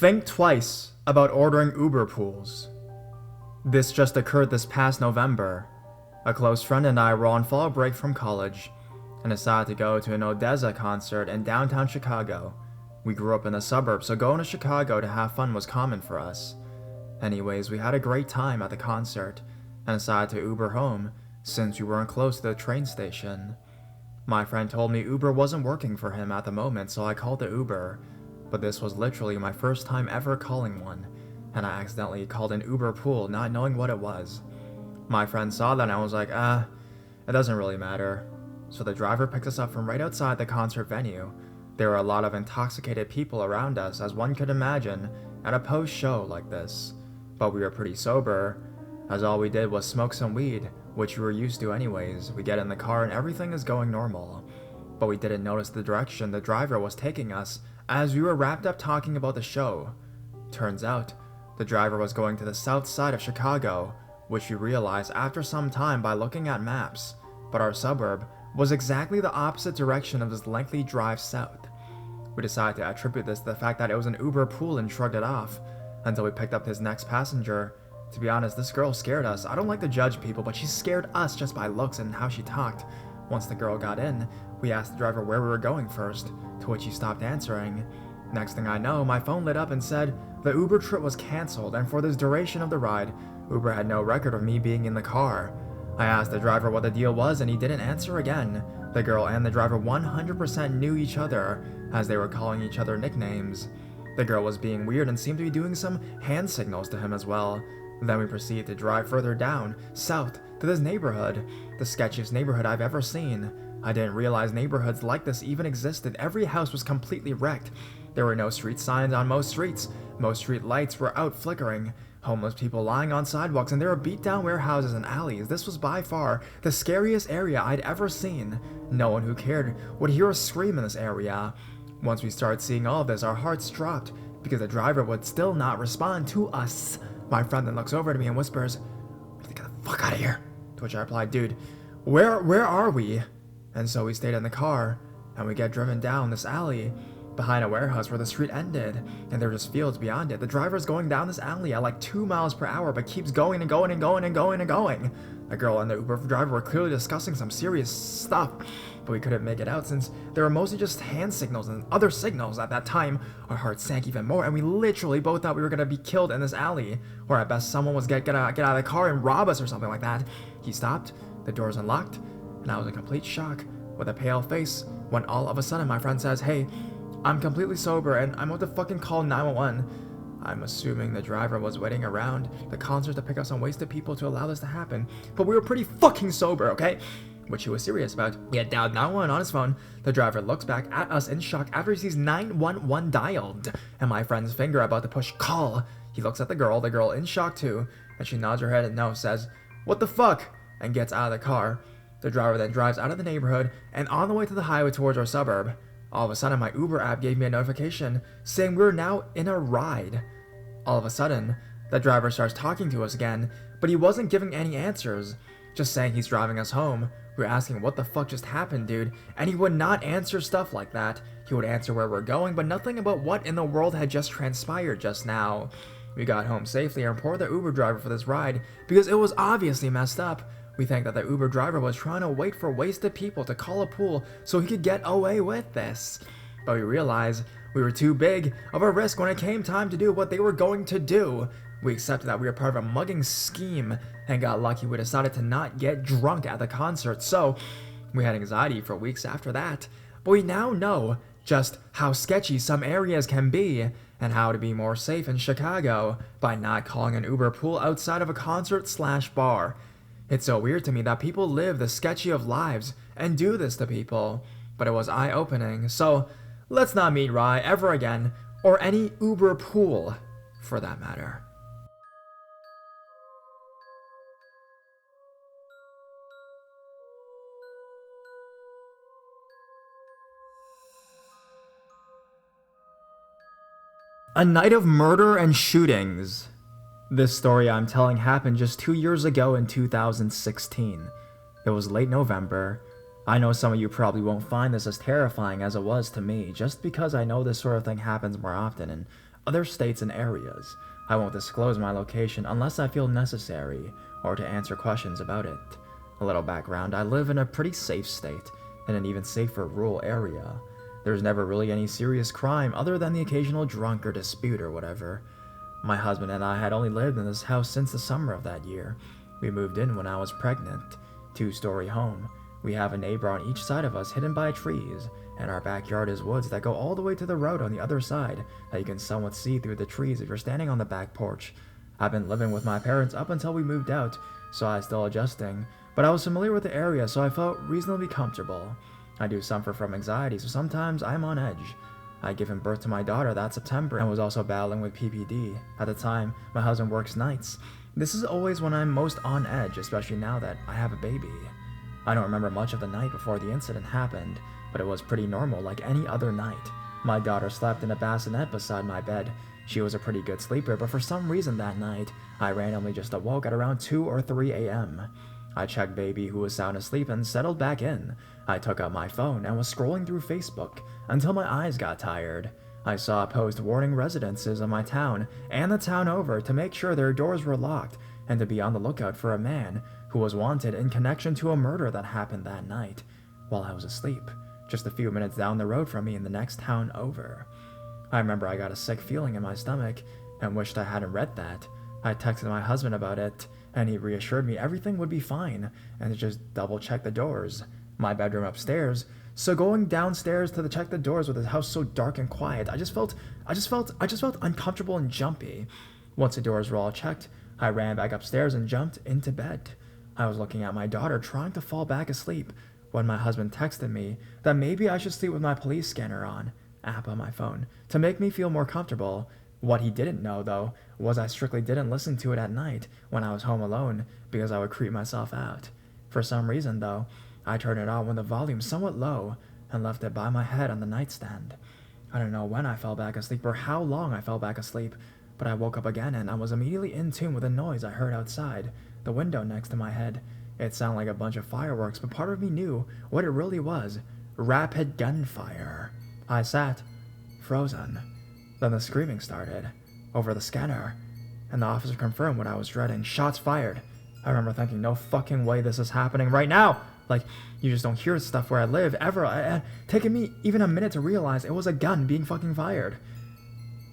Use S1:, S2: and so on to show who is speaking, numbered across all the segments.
S1: Think twice about ordering Uber pools. This just occurred this past November. A close friend and I were on fall break from college and decided to go to an Odessa concert in downtown Chicago. We grew up in the suburbs, so going to Chicago to have fun was common for us. Anyways, we had a great time at the concert and decided to Uber home since we weren't close to the train station. My friend told me Uber wasn't working for him at the moment, so I called the Uber. But this was literally my first time ever calling one, and I accidentally called an Uber pool not knowing what it was. My friend saw that and I was like, it doesn't really matter. So the driver picked us up from right outside the concert venue. There were a lot of intoxicated people around us, as one could imagine, at a post-show like this. But we were pretty sober, as all we did was smoke some weed, which we were used to anyways. We get in the car and everything is going normal. But we didn't notice the direction the driver was taking us, as we were wrapped up talking about the show. Turns out, the driver was going to the south side of Chicago, which we realized after some time by looking at maps, but our suburb was exactly the opposite direction of this lengthy drive south. We decided to attribute this to the fact that it was an Uber pool and shrugged it off, until we picked up his next passenger. To be honest, this girl scared us. I don't like to judge people, but she scared us just by looks and how she talked. Once the girl got in, we asked the driver where we were going first, to which he stopped answering. Next thing I know, my phone lit up and said the Uber trip was cancelled, and for this duration of the ride, Uber had no record of me being in the car. I asked the driver what the deal was and he didn't answer again. The girl and the driver 100% knew each other, as they were calling each other nicknames. The girl was being weird and seemed to be doing some hand signals to him as well. Then we proceeded to drive further down, south, to this neighborhood, the sketchiest neighborhood I've ever seen. I didn't realize neighborhoods like this even existed. Every house was completely wrecked. There were no street signs on most streets. Most street lights were out flickering. Homeless people lying on sidewalks, and there were beat-down warehouses and alleys. This was by far the scariest area I'd ever seen. No one who cared would hear a scream in this area. Once we started seeing all of this, our hearts dropped because the driver would still not respond to us. My friend then looks over to me and whispers, "We have to get the fuck out of here." To which I replied, "Dude, where are we?" And so we stayed in the car, and we get driven down this alley behind a warehouse where the street ended, and there were just fields beyond it. The driver's going down this alley at like 2 miles per hour, but keeps going and going and going and going and going. The girl and the Uber driver were clearly discussing some serious stuff, but we couldn't make it out since there were mostly just hand signals and other signals. At that time, our hearts sank even more, and we literally both thought we were gonna be killed in this alley, or at best someone was get out of the car and rob us or something like that. He stopped, the doors unlocked, and I was in complete shock with a pale face when all of a sudden my friend says, "Hey, I'm completely sober and I'm about to fucking call 911. I'm assuming the driver was waiting around the concert to pick up some wasted people to allow this to happen, but we were pretty fucking sober, okay?" Which he was serious about. He had dialed 911 on his phone. The driver looks back at us in shock after he sees 911 dialed, and my friend's finger about to push call. He looks at the girl in shock too, and she nods her head and no, says, "What the fuck?" and gets out of the car. The driver then drives out of the neighborhood and on the way to the highway towards our suburb. All of a sudden, my Uber app gave me a notification saying we were now in a ride. All of a sudden, the driver starts talking to us again, but he wasn't giving any answers, just saying he's driving us home. We were asking what the fuck just happened, dude, and he would not answer stuff like that. He would answer where we're going, but nothing about what in the world had just transpired just now. We got home safely and reported the Uber driver for this ride because it was obviously messed up. We think that the Uber driver was trying to wait for wasted people to call a pool so he could get away with this. But we realized we were too big of a risk when it came time to do what they were going to do. We accepted that we were part of a mugging scheme and got lucky we decided to not get drunk at the concert, so we had anxiety for weeks after that. But we now know just how sketchy some areas can be and how to be more safe in Chicago by not calling an Uber pool outside of a concert/bar. It's so weird to me that people live the sketchy of lives and do this to people, but it was eye-opening, so let's not meet Rye ever again, or any Uber pool, for that matter. A night of murder and shootings. This story I'm telling happened just 2 years ago in 2016. It was late November. I know some of you probably won't find this as terrifying as it was to me, just because I know this sort of thing happens more often, and other states and areas. I won't disclose my location unless I feel necessary or to answer questions about it. A little background, I live in a pretty safe state, in an even safer rural area. There's never really any serious crime other than the occasional drunk or dispute or whatever. My husband and I had only lived in this house since the summer of that year. We moved in when I was pregnant. 2-story home. We have a neighbor on each side of us hidden by trees, and our backyard is woods that go all the way to the road on the other side that you can somewhat see through the trees if you're standing on the back porch. I've been living with my parents up until we moved out, so I was still adjusting, but I was familiar with the area, so I felt reasonably comfortable. I do suffer from anxiety, so sometimes I'm on edge. I had given birth to my daughter that September and was also battling with PPD. At the time, my husband works nights. This is always when I'm most on edge, especially now that I have a baby. I don't remember much of the night before the incident happened, but it was pretty normal like any other night. My daughter slept in a bassinet beside my bed. She was a pretty good sleeper, but for some reason that night, I randomly just awoke at around 2 or 3 a.m. I checked baby, who was sound asleep, and settled back in. I took out my phone and was scrolling through Facebook until my eyes got tired. I saw a post warning residences of my town and the town over to make sure their doors were locked and to be on the lookout for a man who was wanted in connection to a murder that happened that night while I was asleep, just a few minutes down the road from me in the next town over. I remember I got a sick feeling in my stomach and wished I hadn't read that. I texted my husband about it, and he reassured me everything would be fine and to just double check the doors. My bedroom upstairs, so going downstairs to check the doors with the house so dark and quiet, I just felt uncomfortable and jumpy. Once the doors were all checked, I ran back upstairs and jumped into bed. I was looking at my daughter trying to fall back asleep when my husband texted me that maybe I should sleep with my police scanner app on my phone to make me feel more comfortable. What he didn't know, though, was I strictly didn't listen to it at night when I was home alone because I would creep myself out. For some reason, though, I turned it on with the volume somewhat low and left it by my head on the nightstand. I don't know when I fell back asleep or how long I fell back asleep, but I woke up again and I was immediately in tune with a noise I heard outside the window next to my head. It sounded like a bunch of fireworks, but part of me knew what it really was: rapid gunfire. I sat, frozen. Then the screaming started, over the scanner, and the officer confirmed what I was dreading. Shots fired. I remember thinking, no fucking way this is happening right now! Like, you just don't hear stuff where I live, ever. It taken me even a minute to realize it was a gun being fucking fired.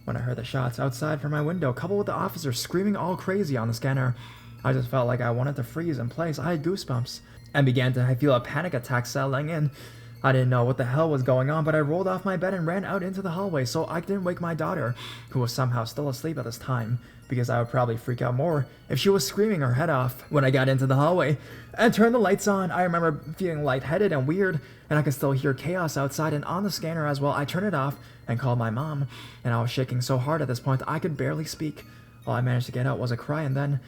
S1: When I heard the shots outside from my window, coupled with the officer screaming all crazy on the scanner, I just felt like I wanted to freeze in place. I had goosebumps, and began to feel a panic attack settling in. I didn't know what the hell was going on, but I rolled off my bed and ran out into the hallway so I didn't wake my daughter, who was somehow still asleep at this time, because I would probably freak out more if she was screaming her head off. When I got into the hallway and turned the lights on, I remember feeling lightheaded and weird, and I could still hear chaos outside and on the scanner as well. I turned it off and called my mom, and I was shaking so hard at this point I could barely speak. All I managed to get out was a cry, and then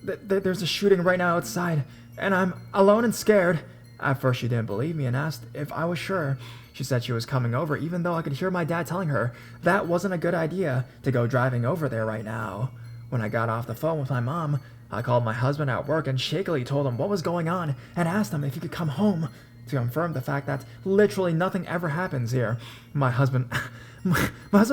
S1: there's a shooting right now outside, and I'm alone and scared. At first she didn't believe me and asked if I was sure. She said she was coming over, even though I could hear my dad telling her that wasn't a good idea to go driving over there right now. When I got off the phone with my mom, I called my husband at work and shakily told him what was going on and asked him if he could come home to confirm the fact that literally nothing ever happens here. My husband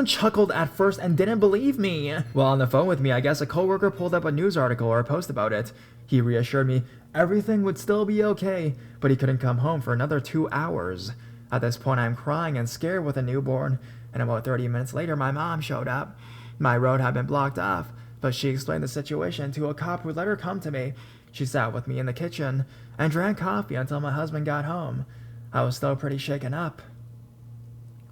S1: chuckled at first and didn't believe me. While on the phone with me, I guess a coworker pulled up a news article or a post about it. He reassured me everything would still be okay, but he couldn't come home for another 2 hours. At this point, I'm crying and scared with a newborn, and about 30 minutes later, my mom showed up. My road had been blocked off, but she explained the situation to a cop who let her come to me. She sat with me in the kitchen and drank coffee until my husband got home. I was still pretty shaken up.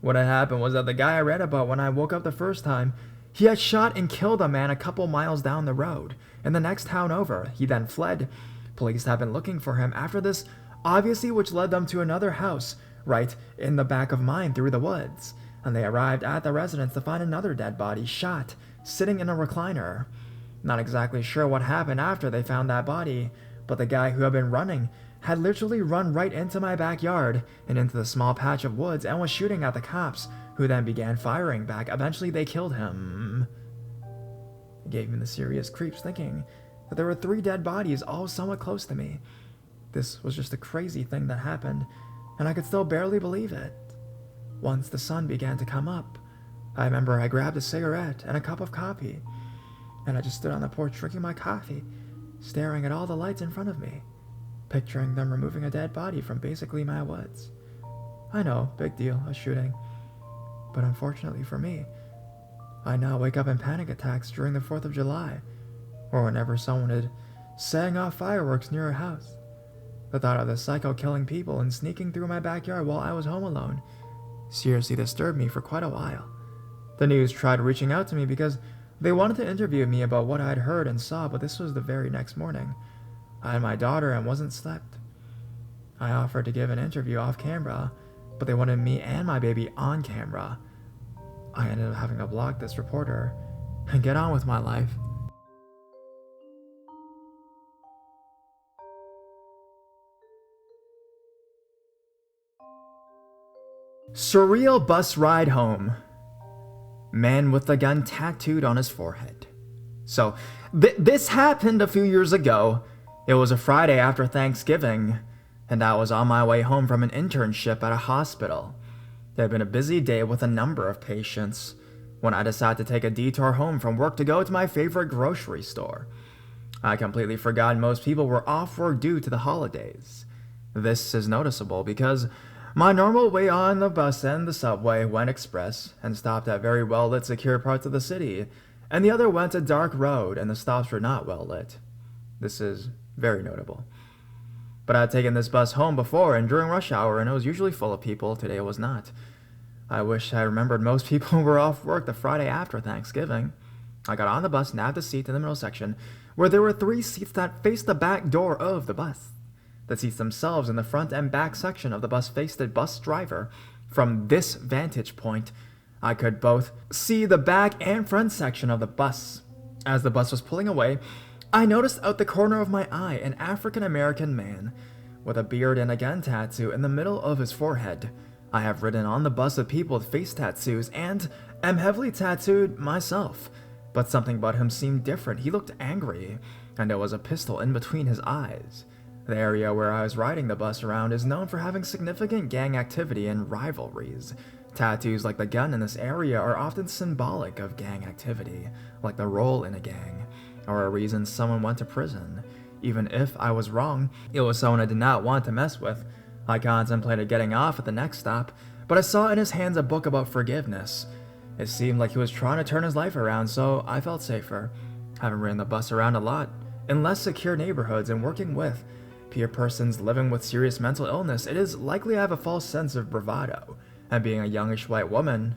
S1: What had happened was that the guy I read about when I woke up the first time, he had shot and killed a man a couple miles down the road, in the next town over. He then fled. Police had been looking for him after this, obviously, which led them to another house, right in the back of mine through the woods. And they arrived at the residence to find another dead body, shot, sitting in a recliner. Not exactly sure what happened after they found that body, but the guy who had been running had literally run right into my backyard and into the small patch of woods and was shooting at the cops, who then began firing back. Eventually they killed him. It gave me the serious creeps thinking that there were 3 dead bodies all somewhat close to me. This was just a crazy thing that happened, and I could still barely believe it. Once the sun began to come up, I remember I grabbed a cigarette and a cup of coffee, and I just stood on the porch drinking my coffee, staring at all the lights in front of me, picturing them removing a dead body from basically my woods. I know, big deal, a shooting. But unfortunately for me, I now wake up in panic attacks during the 4th of July, or whenever someone is setting off fireworks near a house. The thought of the psycho killing people and sneaking through my backyard while I was home alone seriously disturbed me for quite a while. The news tried reaching out to me because they wanted to interview me about what I'd heard and saw, but this was the very next morning. I had my daughter and wasn't slept. I offered to give an interview off camera, but they wanted me and my baby on camera. I ended up having to block this reporter and get on with my life. Surreal bus ride home. Man with a gun tattooed on his forehead. So, this happened a few years ago. It was a Friday after Thanksgiving, and I was on my way home from an internship at a hospital. It had been a busy day with a number of patients when I decided to take a detour home from work to go to my favorite grocery store. I completely forgot most people were off work due to the holidays. This is noticeable because my normal way on the bus and the subway went express and stopped at very well-lit secure parts of the city, and the other went a dark road and the stops were not well-lit. This is very notable. But I had taken this bus home before and during rush hour, and it was usually full of people. Today it was not. I wish I remembered most people were off work the Friday after Thanksgiving. I got on the bus, nabbed a seat in the middle section, where there were 3 seats that faced the back door of the bus. The seats themselves in the front and back section of the bus faced the bus driver. From this vantage point, I could both see the back and front section of the bus. As the bus was pulling away, I noticed out the corner of my eye an African-American man with a beard and a gun tattoo in the middle of his forehead. I have ridden on the bus with people with face tattoos and am heavily tattooed myself, but something about him seemed different. He looked angry, and there was a pistol in between his eyes. The area where I was riding the bus around is known for having significant gang activity and rivalries. Tattoos like the gun in this area are often symbolic of gang activity, like the role in a gang, or a reason someone went to prison. Even if I was wrong, it was someone I did not want to mess with. I contemplated getting off at the next stop, but I saw in his hands a book about forgiveness. It seemed like he was trying to turn his life around, so I felt safer. Having ridden the bus around a lot, in less secure neighborhoods and working with peer persons living with serious mental illness, it is likely I have a false sense of bravado. And being a youngish white woman,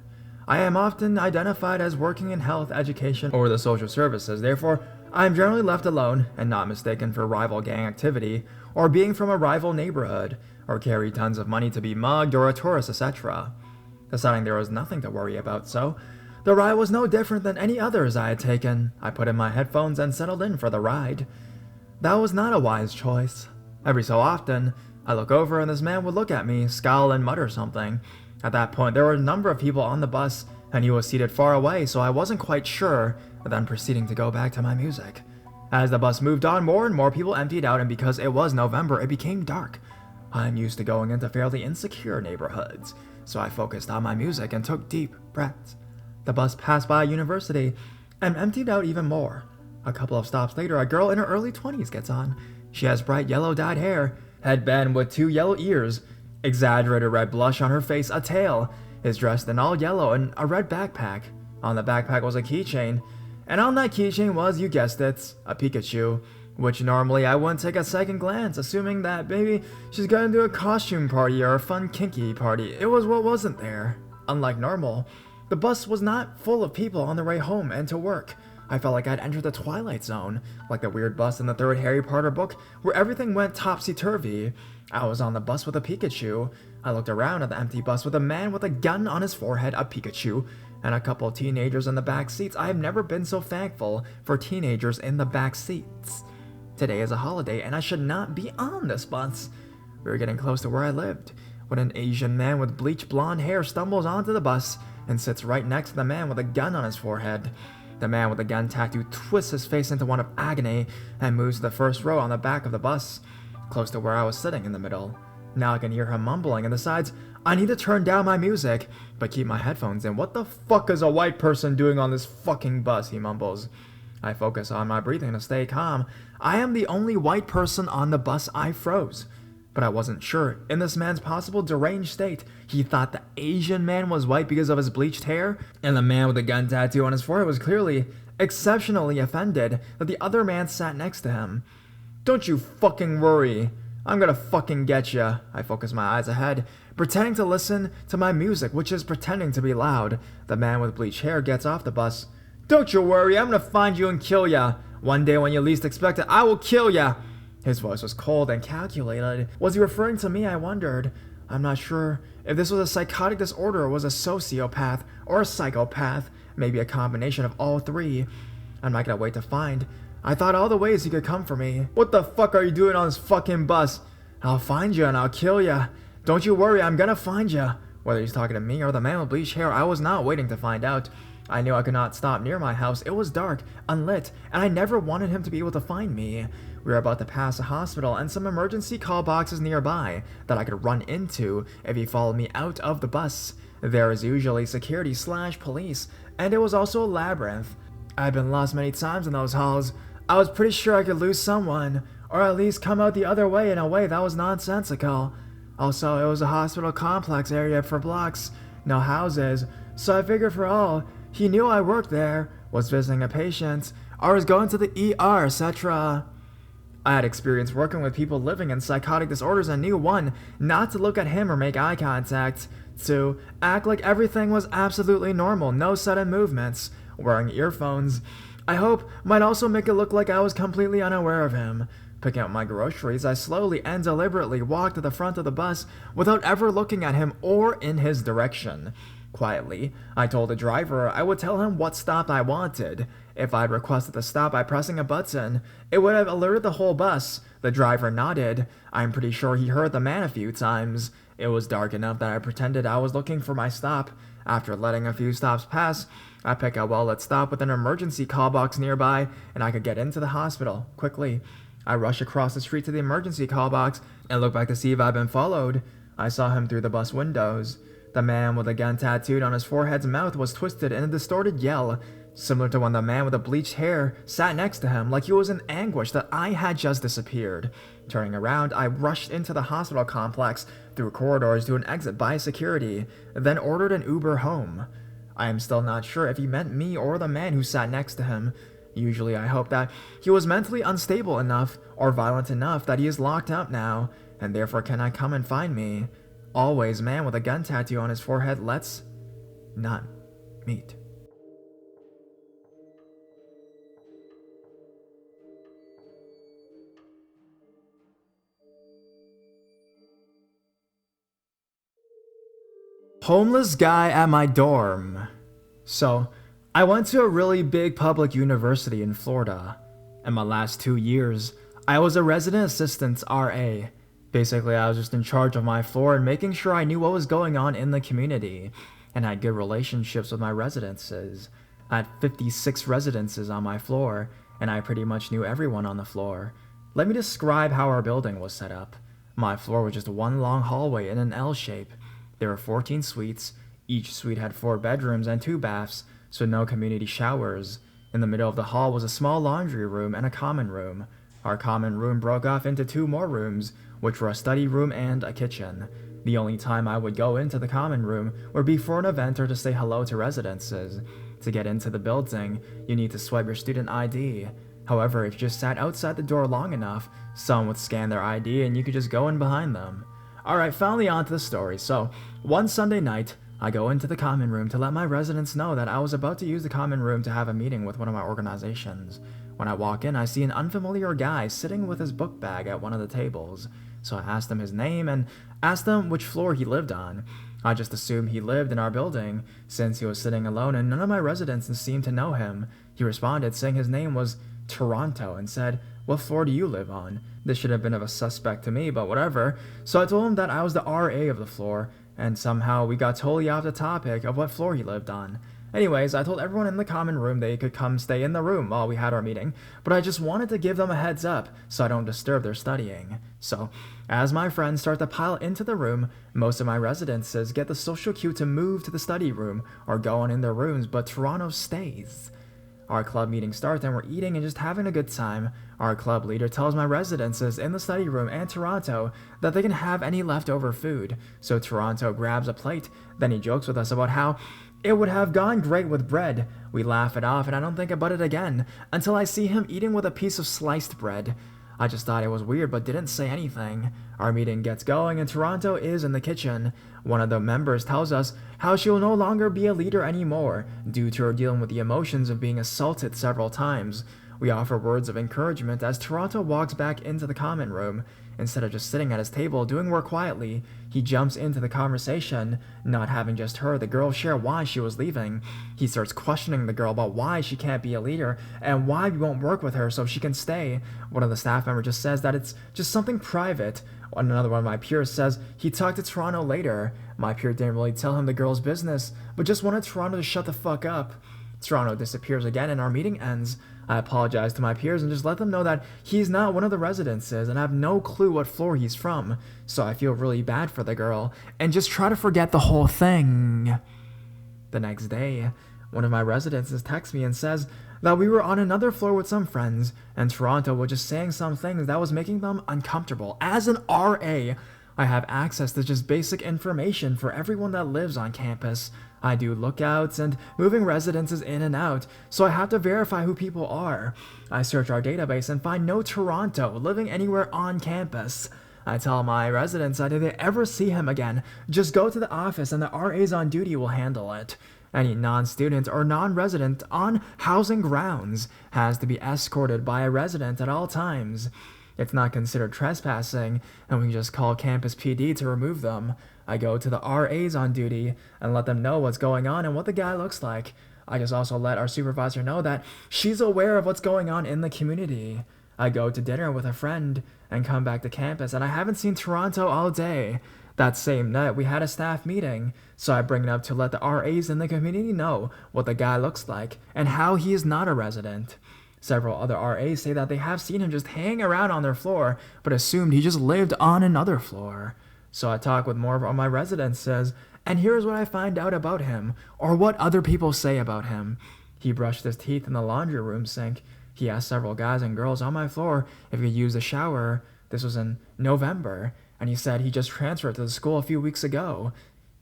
S1: I am often identified as working in health, education, or the social services. Therefore, I am generally left alone and not mistaken for rival gang activity, or being from a rival neighborhood, or carry tons of money to be mugged, or a tourist, etc. Deciding there was nothing to worry about, so the ride was no different than any others I had taken. I put in my headphones and settled in for the ride. That was not a wise choice. Every so often, I look over and this man would look at me, scowl, and mutter something. At that point, there were a number of people on the bus, and he was seated far away, so I wasn't quite sure, then proceeding to go back to my music. As the bus moved on, more and more people emptied out, and because it was November, it became dark. I'm used to going into fairly insecure neighborhoods, so I focused on my music and took deep breaths. The bus passed by a university and emptied out even more. A couple of stops later, a girl in her early 20s gets on. She has bright yellow dyed hair, headband with 2 yellow ears, exaggerated red blush on her face, a tail, is dressed in all yellow, and a red backpack. On the backpack was a keychain, and on that keychain was, you guessed it, a Pikachu, which normally I wouldn't take a second glance, assuming that maybe she's gonna do a costume party or a fun kinky party. It was what wasn't there. Unlike normal, the bus was not full of people on their way home and to work. I felt like I'd entered the Twilight Zone, like the weird bus in the 3rd Harry Potter book, where everything went topsy-turvy. I was on the bus with a Pikachu. I looked around at the empty bus with a man with a gun on his forehead, a Pikachu, and a couple of teenagers in the back seats. I have never been so thankful for teenagers in the back seats. Today is a holiday, and I should not be on this bus. We were getting close to where I lived, when an Asian man with bleached blonde hair stumbles onto the bus and sits right next to the man with a gun on his forehead. The man with the gun tattoo twists his face into one of agony and moves to the first row on the back of the bus, close to where I was sitting in the middle. Now I can hear him mumbling, and besides, I need to turn down my music, but keep my headphones in. What the fuck is a white person doing on this fucking bus, he mumbles. I focus on my breathing to stay calm. I am the only white person on the bus. I froze. But I wasn't sure. In this man's possible deranged state, he thought the Asian man was white because of his bleached hair, and the man with the gun tattoo on his forehead was clearly exceptionally offended that the other man sat next to him. Don't you fucking worry. I'm gonna fucking get ya. I focus my eyes ahead, pretending to listen to my music, which is pretending to be loud. The man with bleached hair gets off the bus. Don't you worry, I'm gonna find you and kill ya. One day when you least expect it, I will kill ya. His voice was cold and calculated. Was he referring to me, I wondered. I'm not sure if this was a psychotic disorder or was a sociopath or a psychopath, maybe a combination of all three. I'm not gonna wait to find. I thought all the ways he could come for me. What the fuck are you doing on this fucking bus? I'll find you and I'll kill ya. Don't you worry, I'm gonna find ya. Whether he's talking to me or the man with bleached hair, I was not waiting to find out. I knew I could not stop near my house. It was dark, unlit, and I never wanted him to be able to find me. We were about to pass a hospital and some emergency call boxes nearby that I could run into if he followed me out of the bus. There is usually security/police, and it was also a labyrinth. I've been lost many times in those halls. I was pretty sure I could lose someone, or at least come out the other way in a way that was nonsensical. Also, it was a hospital complex area for blocks, no houses, so I figured for all he knew I worked there, was visiting a patient, or was going to the ER, etc. I had experience working with people living in psychotic disorders and knew 1, not to look at him or make eye contact, 2, act like everything was absolutely normal, no sudden movements, wearing earphones. I hope might also make it look like I was completely unaware of him. Picking up my groceries, I slowly and deliberately walked to the front of the bus without ever looking at him or in his direction. Quietly, I told the driver I would tell him what stop I wanted. If I'd requested the stop by pressing a button, it would have alerted the whole bus. The driver nodded. I'm pretty sure he heard the man a few times. It was dark enough that I pretended I was looking for my stop. After letting a few stops pass, I picked a well-lit stop with an emergency call box nearby, and I could get into the hospital quickly. I rushed across the street to the emergency call box and looked back to see if I'd been followed. I saw him through the bus windows. The man with a gun tattooed on his forehead's mouth was twisted in a distorted yell, similar to when the man with the bleached hair sat next to him like he was in anguish that I had just disappeared. Turning around, I rushed into the hospital complex, through corridors to an exit by security, then ordered an Uber home. I am still not sure if he meant me or the man who sat next to him. Usually I hope that he was mentally unstable enough or violent enough that he is locked up now, and therefore cannot come and find me. Always man with a gun tattoo on his forehead. Let's not meet. Homeless guy at my dorm. So, I went to a really big public university in Florida. In my last 2 years, I was a resident assistant RA. Basically, I was just in charge of my floor and making sure I knew what was going on in the community, and had good relationships with my residences. I had 56 residences on my floor, and I pretty much knew everyone on the floor. Let me describe how our building was set up. My floor was just one long hallway in an L shape. There were 14 suites. Each suite had 4 bedrooms and 2 baths, so no community showers. In the middle of the hall was a small laundry room and a common room. Our common room broke off into 2 more rooms, which were a study room and a kitchen. The only time I would go into the common room would be for an event or to say hello to residences. To get into the building, you need to swipe your student ID. However, if you just sat outside the door long enough, someone would scan their ID and you could just go in behind them. Alright, finally on to the story. So, one Sunday night, I go into the common room to let my residents know that I was about to use the common room to have a meeting with one of my organizations. When I walk in, I see an unfamiliar guy sitting with his book bag at one of the tables. So I asked him his name and asked him which floor he lived on. I just assumed he lived in our building, since he was sitting alone and none of my residents seemed to know him. He responded saying his name was Toronto and said, "What floor do you live on?" This should have been of a suspect to me, but whatever. So I told him that I was the RA of the floor, and somehow we got totally off the topic of what floor he lived on. Anyways, I told everyone in the common room they could come stay in the room while we had our meeting, but I just wanted to give them a heads up so I don't disturb their studying. So, as my friends start to pile into the room, most of my residences get the social cue to move to the study room or go on in their rooms, but Toronto stays. Our club meeting starts and we're eating and just having a good time. Our club leader tells my residences in the study room and Toronto that they can have any leftover food, so Toronto grabs a plate. Then he jokes with us about how it would have gone great with bread. We laugh it off and I don't think about it again until I see him eating with a piece of sliced bread. I just thought it was weird but didn't say anything. Our meeting gets going and Toronto is in the kitchen. One of the members tells us how she will no longer be a leader anymore due to her dealing with the emotions of being assaulted several times. We offer words of encouragement as Toronto walks back into the common room. Instead of just sitting at his table doing work quietly, he jumps into the conversation, not having just heard the girl share why she was leaving. He starts questioning the girl about why she can't be a leader and why we won't work with her so she can stay. One of the staff members just says that it's just something private. Another one of my peers says he talked to Toronto later. My peer didn't really tell him the girl's business, but just wanted Toronto to shut the fuck up. Toronto disappears again and our meeting ends. I apologize to my peers and just let them know that he's not one of the residences and I have no clue what floor he's from, so I feel really bad for the girl and just try to forget the whole thing. The next day, one of my residences texts me and says that we were on another floor with some friends and Toronto was just saying some things that was making them uncomfortable. As an RA, I have access to just basic information for everyone that lives on campus. I do lookouts and moving residences in and out, so I have to verify who people are. I search our database and find no Toronto living anywhere on campus. I tell my residents that if they ever see him again, just go to the office and the RAs on duty will handle it. Any non-student or non-resident on housing grounds has to be escorted by a resident at all times. It's not considered trespassing, and we can just call campus PD to remove them. I go to the RAs on duty and let them know what's going on and what the guy looks like. I just also let our supervisor know that she's aware of what's going on in the community. I go to dinner with a friend and come back to campus, and I haven't seen Toronto all day. That same night, we had a staff meeting, so I bring it up to let the RAs in the community know what the guy looks like and how he is not a resident. Several other RAs say that they have seen him just hang around on their floor, but assumed he just lived on another floor. So I talk with more of my residences, and here's what I find out about him, or what other people say about him. He brushed his teeth in the laundry room sink. He asked several guys and girls on my floor if he could use the shower. This was in November, and he said he just transferred to the school a few weeks ago.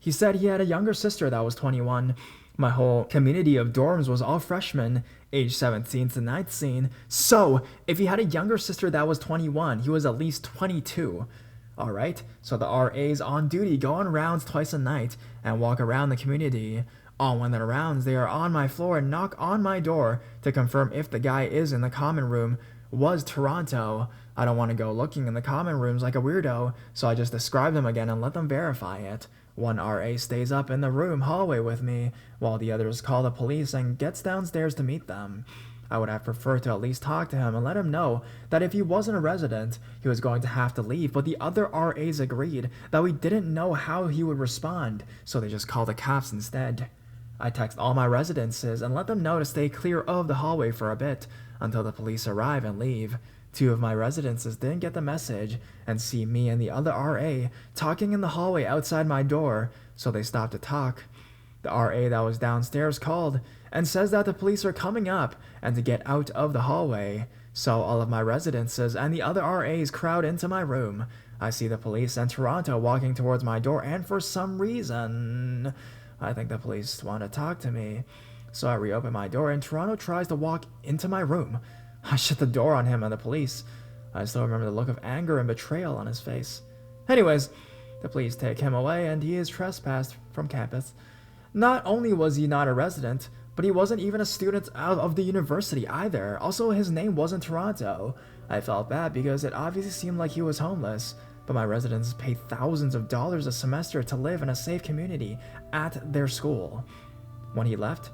S1: He said he had a younger sister that was 21. My whole community of dorms was all freshmen, age 17 to 19. So, if he had a younger sister that was 21, he was at least 22. Alright, so the RAs on duty go on rounds twice a night and walk around the community. On one of the rounds, they are on my floor and knock on my door to confirm if the guy is in the common room was Toronto. I don't want to go looking in the common rooms like a weirdo, so I just describe them again and let them verify it. One RA stays up in the room hallway with me, while the others call the police and gets downstairs to meet them. I would have preferred to at least talk to him and let him know that if he wasn't a resident, he was going to have to leave, but the other RAs agreed that we didn't know how he would respond, so they just called the cops instead. I text all my residences and let them know to stay clear of the hallway for a bit until the police arrive and leave. Two of my residences didn't get the message and see me and the other RA talking in the hallway outside my door, so they stopped to talk. The RA that was downstairs called and says that the police are coming up and to get out of the hallway. So all of my residences and the other RAs crowd into my room. I see the police and Toronto walking towards my door, and for some reason, I think the police want to talk to me. So I reopen my door and Toronto tries to walk into my room. I shut the door on him and the police. I still remember the look of anger and betrayal on his face. Anyways, the police take him away and he is trespassed from campus. Not only was he not a resident, but he wasn't even a student out of the university either. Also, his name wasn't Toronto. I felt bad because it obviously seemed like he was homeless, but my residents pay thousands of dollars a semester to live in a safe community at their school. When he left,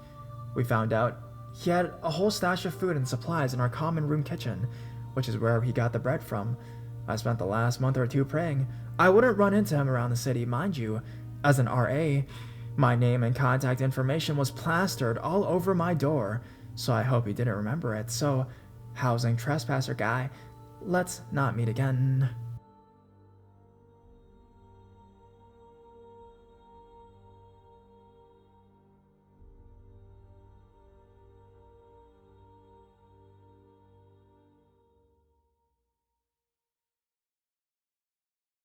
S1: we found out he had a whole stash of food and supplies in our common room kitchen, which is where he got the bread from. I spent the last month or two praying I wouldn't run into him around the city. Mind you, as an RA, My name and contact information was plastered all over my door, so I hope he didn't remember it. So, housing trespasser guy, let's not meet again.